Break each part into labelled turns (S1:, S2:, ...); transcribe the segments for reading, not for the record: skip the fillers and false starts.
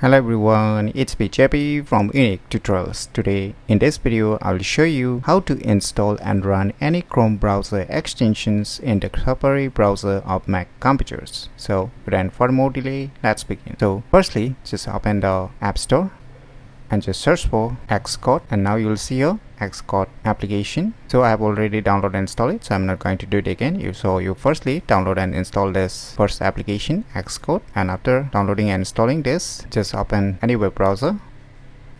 S1: Hello everyone, it's me JP from UniqueTutorials. Today in this video I will show you how to install and run any Chrome browser extensions in the Safari browser of Mac computers. So without further more delay, let's begin. So firstly, just open the App Store and just search for Xcode, and now you will see your Xcode application. So I have already downloaded and installed it, so I'm not going to do it again. So you firstly download and install this first application, Xcode, and after downloading and installing this, just open any web browser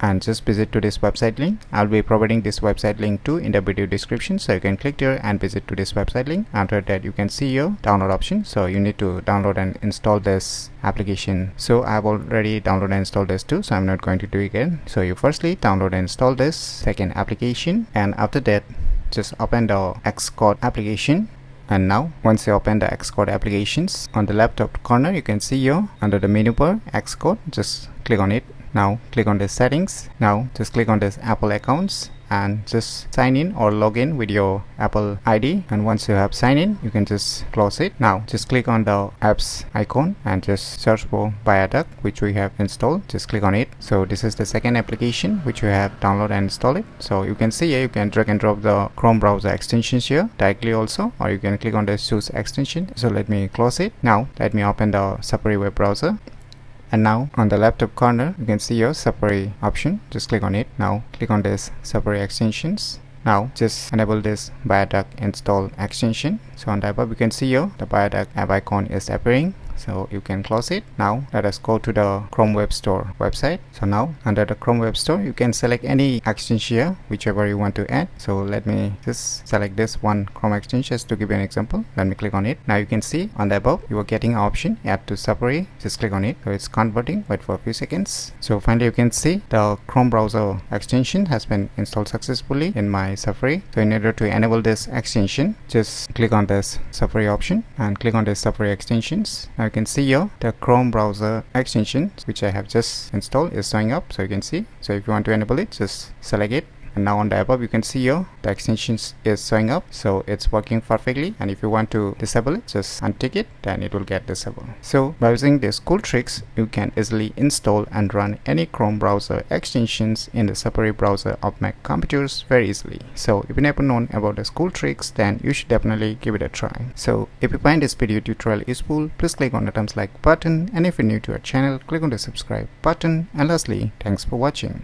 S1: and just visit to this website link. I'll be providing this website link too in the video description, so you can click there and visit to this website link. After that, you can see your download option, so you need to download and install this application. So I've already downloaded and installed this too, so I'm not going to do it again. So you firstly download and install this second application, and after that just open the Xcode application. And now once you open the Xcode applications, on the left top corner you can see your under the menu bar Xcode. Just click on it. Now click on the settings. Now just click on this Apple accounts and just sign in or log in with your Apple ID, and once you have signed in you can just close it. Now just click on the apps icon and just search for Viaduct, which we have installed. Just click on it. So this is the second application which we have downloaded and installed it. So you can see here you can drag and drop the Chrome browser extensions here directly also, or you can click on the choose extension. So let me close it. Now let me open the Safari web browser. And now on the left top corner you can see your Safari option. Just click on it. Now click on this Safari extensions. Now just enable this Viaduct install extension. So on the above you can see here the Viaduct app icon is appearing, so you can close it. Now let us go to the Chrome Web Store website. So now under the Chrome Web Store you can select any extension here, whichever you want to add. So let me just select this one Chrome extension just to give you an example. Let me click on it. Now you can see on the above you are getting an option add to Safari. Just click on it. So it's converting. Wait for a few seconds. So finally you can see the Chrome browser extension has been installed successfully in my Safari. So in order to enable this extension, just click on this Safari option and click on this Safari extensions. Now you can see here the Chrome browser extension which I have just installed is showing up, so you can see. So if you want to enable it, just select it. And now on the above you can see here the extensions is showing up, so it's working perfectly. And if you want to disable it, just untick it, then it will get disabled. So by using these cool tricks you can easily install and run any Chrome browser extensions in the Safari browser of Mac computers very easily. So if you never known about these cool tricks, then you should definitely give it a try. So if you find this video tutorial useful, please click on the thumbs like button, and if you're new to our channel, click on the subscribe button. And lastly, thanks for watching.